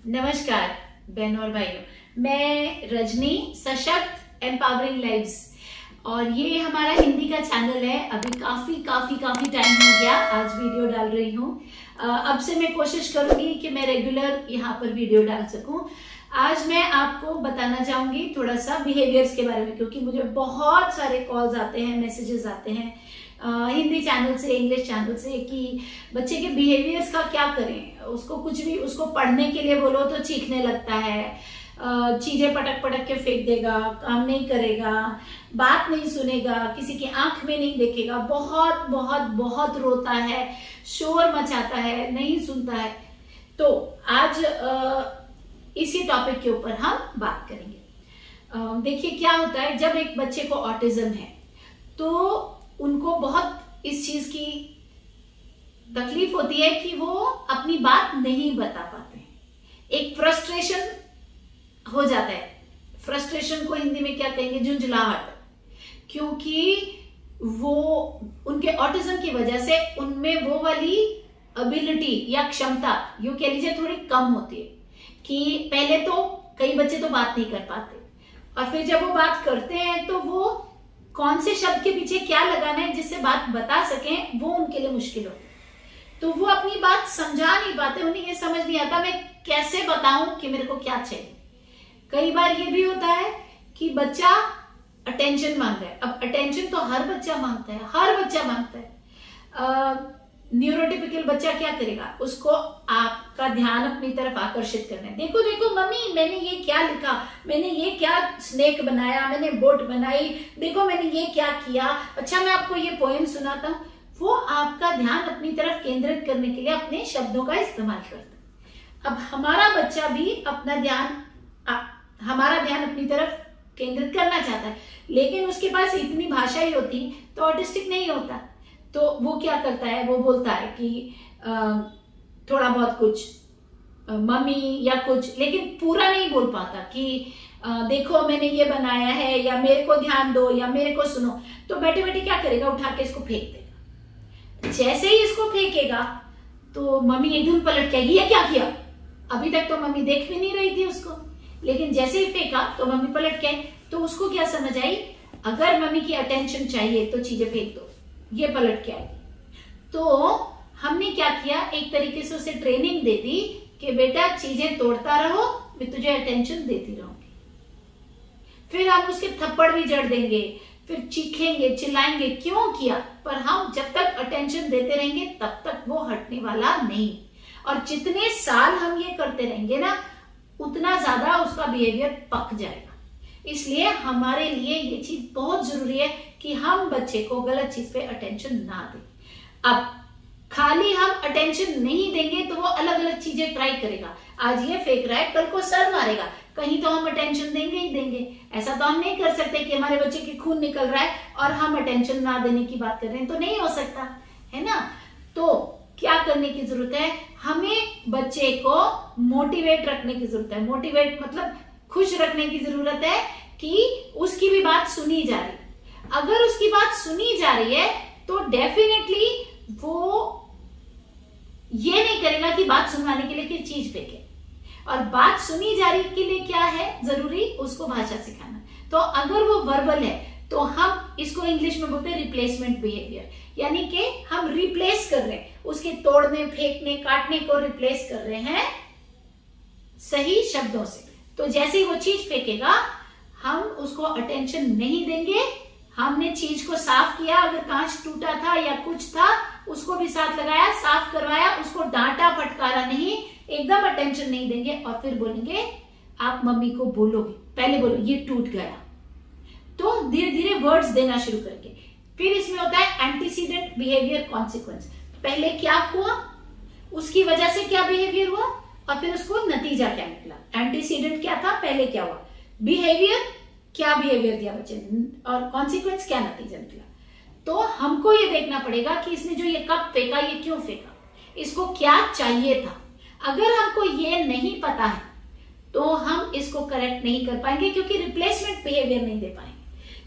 नमस्कार बहनों और भाइयों, मैं रजनी, सशक्त एम्पावरिंग लाइव्स, और ये हमारा हिंदी का चैनल है। अभी काफी टाइम हो गया आज वीडियो डाल रही हूँ। अब से मैं कोशिश करूंगी कि मैं रेगुलर यहाँ पर वीडियो डाल सकूं। आज मैं आपको बताना चाहूंगी थोड़ा सा बिहेवियर्स के बारे में, क्योंकि मुझे बहुत सारे कॉल्स आते हैं, मैसेजेस आते हैं हिंदी चैनल से, इंग्लिश चैनल से, कि बच्चे के बिहेवियर्स का क्या करें। उसको कुछ भी, उसको पढ़ने के लिए बोलो तो चीखने लगता है, चीजें पटक के फेंक देगा, काम नहीं करेगा, बात नहीं सुनेगा, किसी की आंख में नहीं देखेगा, बहुत रोता है, शोर मचाता है, नहीं सुनता है। तो आज इसी टॉपिक के ऊपर हम बात करेंगे। देखिए क्या होता है, जब एक बच्चे को ऑटिज्म है तो उनको बहुत इस चीज की तकलीफ होती है कि वो अपनी बात नहीं बता पाते। एक फ्रस्ट्रेशन हो जाता है। फ्रस्ट्रेशन को हिंदी में क्या कहेंगे? झुंझलाहट। क्योंकि वो उनके ऑटिज्म की वजह से उनमें वो वाली एबिलिटी या क्षमता, यूं कह लीजिए, थोड़ी कम होती है। कि पहले तो कई बच्चे तो बात नहीं कर पाते, और फिर जब वो बात करते हैं तो वो कौन से शब्द के पीछे क्या लगाना है जिससे बात बता सकें, वो उनके लिए मुश्किल होती है। तो वो अपनी बात समझा नहीं पाते, उन्हें ये समझ नहीं आता मैं कैसे बताऊं कि मेरे को क्या चाहिए। कई बार ये भी होता है कि बच्चा अटेंशन मांग रहा है। अब अटेंशन तो हर बच्चा मांगता है, हर बच्चा मांगता है। न्यूरोटिपिकल बच्चा क्या करेगा? उसको आपका ध्यान अपनी तरफ आकर्षित करना है। देखो देखो मम्मी, मैंने ये क्या लिखा, मैंने ये क्या स्नेक बनाया, मैंने बोट बनाई, देखो मैंने ये क्या किया, अच्छा मैं आपको ये पोएम सुनाता हूँ। वो आपका ध्यान अपनी तरफ केंद्रित करने के लिए अपने शब्दों का इस्तेमाल करता है। अब हमारा बच्चा भी हमारा ध्यान अपनी तरफ केंद्रित करना चाहता है, लेकिन उसके पास इतनी भाषा ही होती तो ऑटिस्टिक नहीं होता। तो वो क्या करता है, वो बोलता है कि थोड़ा बहुत कुछ मम्मी या कुछ, लेकिन पूरा नहीं बोल पाता कि देखो मैंने ये बनाया है, या मेरे को ध्यान दो, या मेरे को सुनो। तो बैठे बैठे क्या करेगा? उठा के इसको फेंक देगा। जैसे ही इसको फेंकेगा तो मम्मी एकदम पलट के, ये क्या किया? अभी तक तो मम्मी देख भी नहीं रही थी उसको, लेकिन जैसे ही फेंका तो मम्मी पलट के। तो उसको क्या समझ आई? अगर मम्मी की अटेंशन चाहिए तो चीजें फेंक दो, ये पलट के आएगी। तो हमने क्या किया, एक तरीके से उसे ट्रेनिंग दे दी कि बेटा चीजें तोड़ता रहो, मैं तुझे अटेंशन देती रहूंगी। फिर हम उसके थप्पड़ भी जड़ देंगे, फिर चीखेंगे, चिल्लाएंगे, क्यों किया, पर हम जब तक अटेंशन देते रहेंगे तब तक वो हटने वाला नहीं। और जितने साल हम ये करते रहेंगे ना, उतना ज्यादा उसका बिहेवियर पक जाएगा। इसलिए हमारे लिए ये चीज बहुत जरूरी है कि हम बच्चे को गलत चीज पे अटेंशन ना दें। अब खाली हम अटेंशन नहीं देंगे तो वो अलग अलग चीजें ट्राई करेगा। आज ये फेंक रहा है, कल को सर मारेगा, कहीं तो हम अटेंशन देंगे ही देंगे। ऐसा तो हम नहीं कर सकते कि हमारे बच्चे की खून निकल रहा है और हम अटेंशन ना देने की बात कर रहे हैं, तो नहीं हो सकता है ना। तो क्या करने की जरूरत है? हमें बच्चे को मोटिवेट रखने की जरूरत है। मोटिवेट मतलब खुश रखने की जरूरत है कि उसकी भी बात सुनी जा रही है। अगर उसकी बात सुनी जा रही है तो डेफिनेटली वो ये नहीं करेगा कि बात सुनवाने के लिए कोई चीज फेंके। और बात सुनी जा रही के लिए क्या है जरूरी? उसको भाषा सिखाना। तो अगर वो वर्बल है तो हम इसको इंग्लिश में बोलते हैं रिप्लेसमेंट बिहेवियर, यानी कि हम रिप्लेस कर रहे हैं, उसके तोड़ने, फेंकने, काटने को रिप्लेस कर रहे हैं सही शब्दों से। तो जैसे ही वो चीज फेंकेगा हम उसको अटेंशन नहीं देंगे। हमने चीज को साफ किया, अगर कांच टूटा था या कुछ था उसको भी साथ लगाया, साफ करवाया, उसको डांटा फटकारा नहीं, एकदम अटेंशन नहीं देंगे। और फिर बोलेंगे आप मम्मी को बोलोगे, पहले बोलो ये टूट गया। तो धीरे धीरे वर्ड्स देना शुरू करके। फिर इसमें होता है एंटीसीडेंट बिहेवियर कॉन्सिक्वेंस। पहले क्या हुआ, उसकी वजह से क्या बिहेवियर हुआ, और फिर उसको नतीजा क्या निकला। एंटीसीडेंट क्या था, पहले क्या हुआ, बिहेवियर क्या बिहेवियर दिया बच्चे ने, और कॉन्सिक्वेंस क्या नतीजा निकला। तो हमको ये देखना पड़ेगा कि इसने जो ये कप फेंका, ये क्यों फेंका, इसको क्या चाहिए था। अगर हमको ये नहीं पता है तो हम इसको करेक्ट नहीं कर पाएंगे, क्योंकि रिप्लेसमेंट बिहेवियर नहीं दे पाएंगे।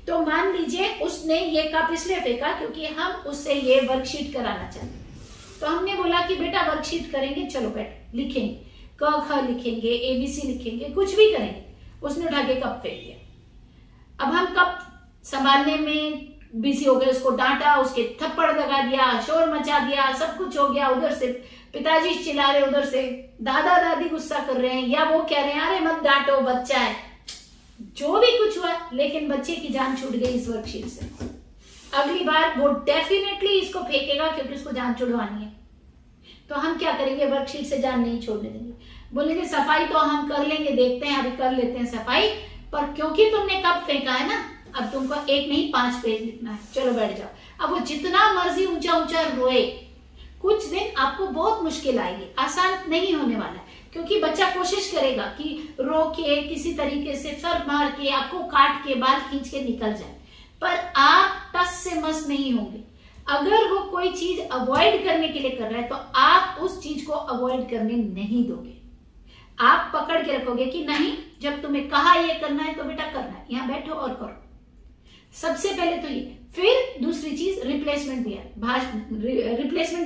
तो मान लीजिए उसने ये कप इसलिए फेंका क्योंकि हम उससे ये वर्कशीट कराना चाहते हैं। तो हमने बोला कि बेटा वर्कशीट करेंगे, चलो बैठ लिखेंगे। क ख लिखेंगे, ABC लिखेंगे, कुछ भी करेंगे, उसने उठा के कप फेंक दिया। अब हम कप संभालने में बिजी हो गए, उसको डांटा, उसके थप्पड़ लगा दिया, शोर मचा दिया, सब कुछ हो गया। उधर से पिताजी चिल्ला रहे, उधर से दादा दादी गुस्सा कर रहे हैं, या वो कह रहे हैं अरे मत डांटो बच्चा है, जो भी कुछ हुआ, लेकिन बच्चे की जान छूट गई इस वर्कशीट से। अगली बार वो डेफिनेटली इसको फेंकेगा क्योंकि उसको जान छुड़वानी है। तो हम क्या करेंगे, वर्कशीट से जान नहीं छोड़ने देंगे। बोलेंगे सफाई तो हम कर लेंगे, देखते हैं अभी कर लेते हैं सफाई, पर क्योंकि तुमने कप फेंका है ना, अब तुमको 1 नहीं 5 पेज लिखना है, चलो बैठ जाओ। अब वो जितना मर्जी ऊंचा ऊंचा रोए, कुछ दिन आपको बहुत मुश्किल आएगी, आसान नहीं होने वाला है, क्योंकि बच्चा कोशिश करेगा कि रो के किसी तरीके से सर मार के आपको काट के बाल खींच के निकल जाए, पर आप टस से मस नहीं होंगे। अगर वो कोई चीज अवॉइड करने के लिए कर रहा है तो आप उस चीज को अवॉइड करने नहीं दोगे, आप पकड़ के रखोगे कि नहीं, जब तुम्हें कहा ये करना है तो बेटा करना है, यहां बैठो और करो। सबसे पहले तो ये, फिर दूसरी चीज रिप्लेसमेंट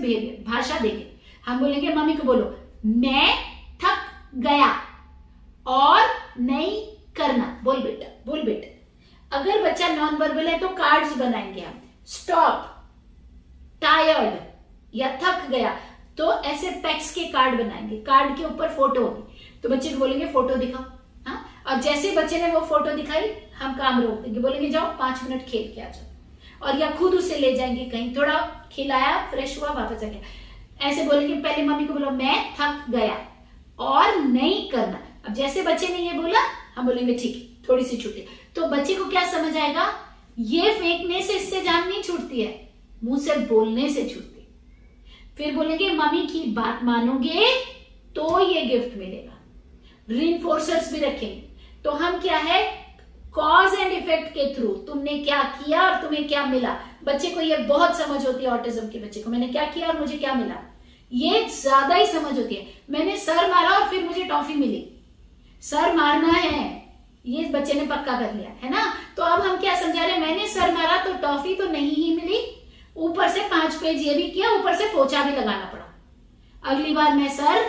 बिहेवियर, भाषा देंगे। हम बोलेंगे मम्मी को बोलो मैं थक गया और नहीं करना, बोल बेटा बोल बेटा। अगर बच्चा नॉन वर्बल है तो कार्ड्स बनाएंगे हम, स्टॉप, टायर्ड या थक गया, तो ऐसे टेक्स्ट के कार्ड बनाएंगे, कार्ड के ऊपर फोटो होगी, तो बच्चे को बोलेंगे फोटो दिखाओ। हाँ, और जैसे बच्चे ने वो फोटो दिखाई हम काम रोक देंगे, बोलेंगे जाओ 5 मिनट खेल के आ जाओ, और या खुद उसे ले जाएंगे कहीं, थोड़ा खिलाया, फ्रेश हुआ, वापस आ गया। ऐसे बोलेंगे पहले मम्मी को बोलो मैं थक गया और नहीं करना। अब जैसे बच्चे ने ये बोला हम बोलेंगे ठीक है थोड़ी सी छुट्टी, तो बच्चे को क्या समझ आएगा, ये फेंकने से इससे जान नहीं छूटती है, मुंह से बोलने से छूटती है। फिर बोलेंगे मम्मी की बात मानोगे तो ये गिफ्ट मिलेगा। रीइंफोर्सर्स भी रखेंगे, तो हम क्या है, कॉज एंड इफेक्ट के थ्रू, तुमने क्या किया और तुम्हें क्या मिला। बच्चे को ये बहुत समझ होती है, ऑटिज्म के बच्चे को, मैंने क्या किया और मुझे क्या मिला, ये ज्यादा ही समझ होती है। मैंने सर मारा और फिर मुझे टॉफी मिली, सर मारना है ये बच्चे ने पक्का कर लिया है ना। तो अब हम क्या समझा रहे हैं, मैंने सर मारा तो टॉफी तो नहीं ही मिली, ऊपर से 5 पेज ये भी किया, ऊपर से पोछा भी लगाना पड़ा। अगली बार मैं सर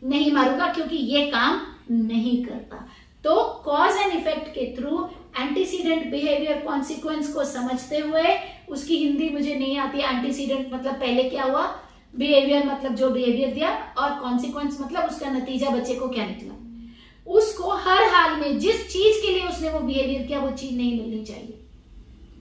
नहीं मारूंगा क्योंकि ये काम नहीं करता। तो कॉज एंड इफेक्ट के थ्रू एंटीसीडेंट बिहेवियर कॉन्सिक्वेंस को समझते हुए, उसकी हिंदी मुझे नहीं आती है, एंटीसीडेंट मतलब पहले क्या हुआ, बिहेवियर मतलब जो बिहेवियर दिया, और कॉन्सिक्वेंस मतलब उसका नतीजा बच्चे को क्या निकला। उसको हर हाल में जिस चीज के लिए उसने वो बिहेवियर किया वो चीज नहीं मिलनी चाहिए,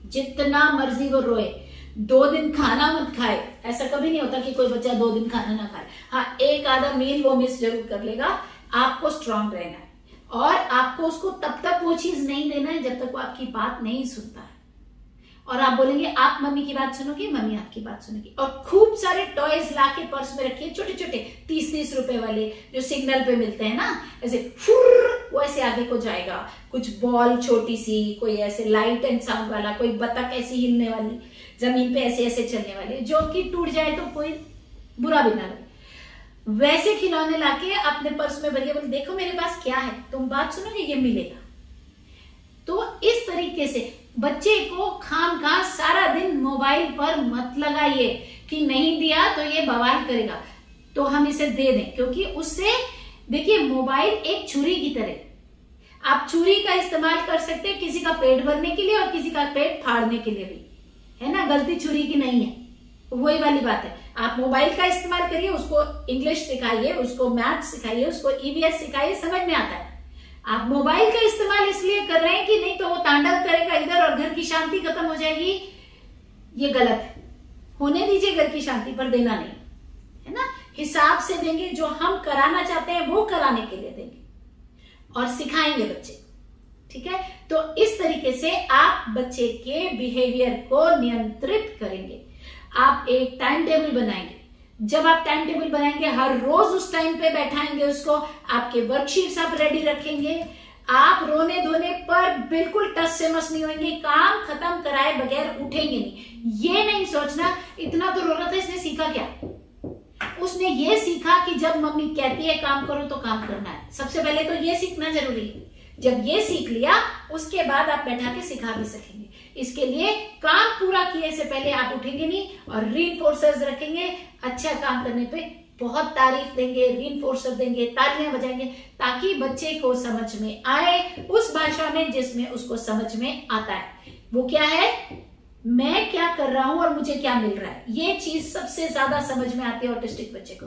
जितना मर्जी वो रोए। 2 दिन खाना मत खाए, ऐसा कभी नहीं होता कि कोई बच्चा 2 दिन खाना ना खाए, हाँ 1 आधा मील वो मिस जरूर कर लेगा। आपको स्ट्रांग रहना है और आपको उसको तब तक वो चीज नहीं देना है जब तक वो आपकी बात नहीं सुनता है। और आप बोलेंगे आप मम्मी की बात सुनोगे, मम्मी आपकी बात सुनेगी। और खूब सारे टॉयज लाके पर्स में रखिए, छोटे छोटे 30-30 रुपए वाले जो सिग्नल पे मिलते हैं ना, ऐसे फुर वो ऐसे आगे को जाएगा। कुछ बॉल छोटी सी, कोई ऐसे लाइट एंड साउंड वाला, कोई बतख ऐसी हिलने वाली, जमीन पे ऐसे ऐसे चलने वाले, जो कि टूट जाए तो कोई बुरा भी ना लगे, वैसे खिलौने लाके अपने पर्स में भरिए, बोले देखो मेरे पास क्या है, तुम बात सुनोगे ये मिलेगा। तो इस तरीके से बच्चे को खामखा सारा दिन मोबाइल पर मत लगाइए कि नहीं दिया तो ये बवाल करेगा, तो हम इसे दे दें, क्योंकि उससे देखिए मोबाइल एक छुरी की तरह, आप छुरी का इस्तेमाल कर सकते हैं किसी का पेट भरने के लिए और किसी का पेट फाड़ने के लिए भी, है ना, गलती छुरी की नहीं है, वही वाली बात है। आप मोबाइल का इस्तेमाल करिए, उसको इंग्लिश सिखाइए, उसको मैथ सिखाइए, उसको ईवीएस सिखाइए, समझ में आता है। आप मोबाइल का इस्तेमाल इसलिए कर रहे हैं कि नहीं तो वो तांडव करेगा इधर और घर की शांति खत्म हो जाएगी, ये गलत है। होने दीजिए घर की शांति, पर देना नहीं, है ना, हिसाब से देंगे, जो हम कराना चाहते हैं वो कराने के लिए देंगे और सिखाएंगे बच्चे, ठीक है। तो इस तरीके से आप बच्चे के बिहेवियर को नियंत्रित करेंगे। आप एक टाइम टेबल बनाएंगे, जब आप टाइम टेबल बनाएंगे हर रोज उस टाइम पे बैठाएंगे उसको, आपके वर्कशीट्स आप रेडी रखेंगे, आप रोने धोने पर बिल्कुल टस से मस नहीं होंगे, काम खत्म कराए बगैर उठेंगे नहीं। ये नहीं सोचना इतना तो रो रहा था, इसने सीखा क्या, उसने ये सीखा कि जब मम्मी कहती है काम करो तो काम करना है। सबसे पहले तो ये सीखना जरूरी है, जब ये सीख लिया उसके बाद आप बैठा के सिखा भी सकेंगे। इसके लिए काम पूरा किए से पहले आप उठेंगे नहीं और रीइंफोर्सर्स रखेंगे, अच्छा काम करने पे बहुत तारीफ देंगे, रीइंफोर्सर देंगे, तालियां बजाएंगे, ताकि बच्चे को समझ में आए उस भाषा में जिसमें उसको समझ में आता है। वो क्या है, मैं क्या कर रहा हूं और मुझे क्या मिल रहा है, ये चीज सबसे ज्यादा समझ में आती है ऑटिस्टिक बच्चे को।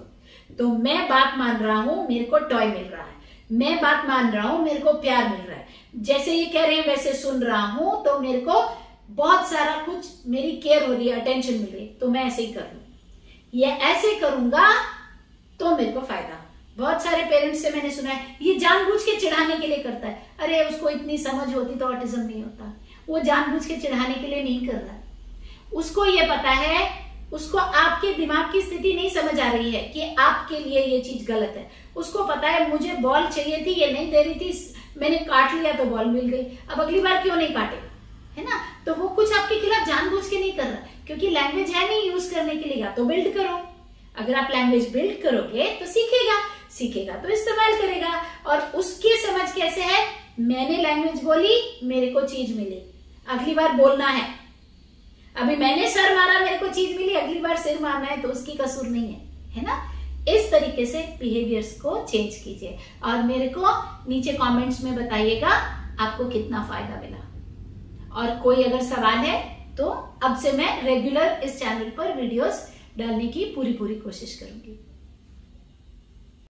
तो मैं बात मान रहा हूं, मेरे को टॉय मिल रहा है, मैं बात मान रहा हूं, मेरे को प्यार मिल रहा है, जैसे ये कह रहे हैं वैसे सुन रहा हूं, तो मेरे को बहुत सारा कुछ, मेरी केयर हो रही है, अटेंशन मिल रही है, तो मैं ऐसे ही कर लूं, ये ऐसे करूंगा तो मेरे को फायदा। बहुत सारे पेरेंट्स से मैंने सुना है ये जानबूझ के चिढ़ाने के लिए करता है। अरे उसको इतनी समझ होती तो ऑटिज्म नहीं होता। वो जानबूझ के चिढ़ाने के लिए नहीं कर रहा है, उसको ये पता है, उसको आपके दिमाग की स्थिति नहीं समझ आ रही है कि आपके लिए ये चीज गलत है। उसको पता है मुझे बॉल चाहिए थी, ये नहीं दे रही थी, मैंने काट लिया तो बॉल मिल गई, अब अगली बार क्यों नहीं काटेगा, है ना। तो वो कुछ आपके खिलाफ जानबूझ के नहीं कर रहा, क्योंकि लैंग्वेज है नहीं यूज करने के लिए। या तो बिल्ड करो, अगर आप लैंग्वेज बिल्ड करोगे तो सीखेगा तो इस्तेमाल करेगा। और उसकी समझ कैसे है, मैंने लैंग्वेज बोली, मेरे को चीज मिली, अगली बार बोलना है। अभी मैंने सर मारा, मेरे को चीज मिली, अगली बार सिर मारना है, तो उसकी कसूर नहीं है ना। इस तरीके से बिहेवियर्स को चेंज कीजिए और मेरे को नीचे कमेंट्स में बताइएगा आपको कितना फायदा मिला। और कोई अगर सवाल है तो अब से मैं रेगुलर इस चैनल पर वीडियोस डालने की पूरी कोशिश करूंगी।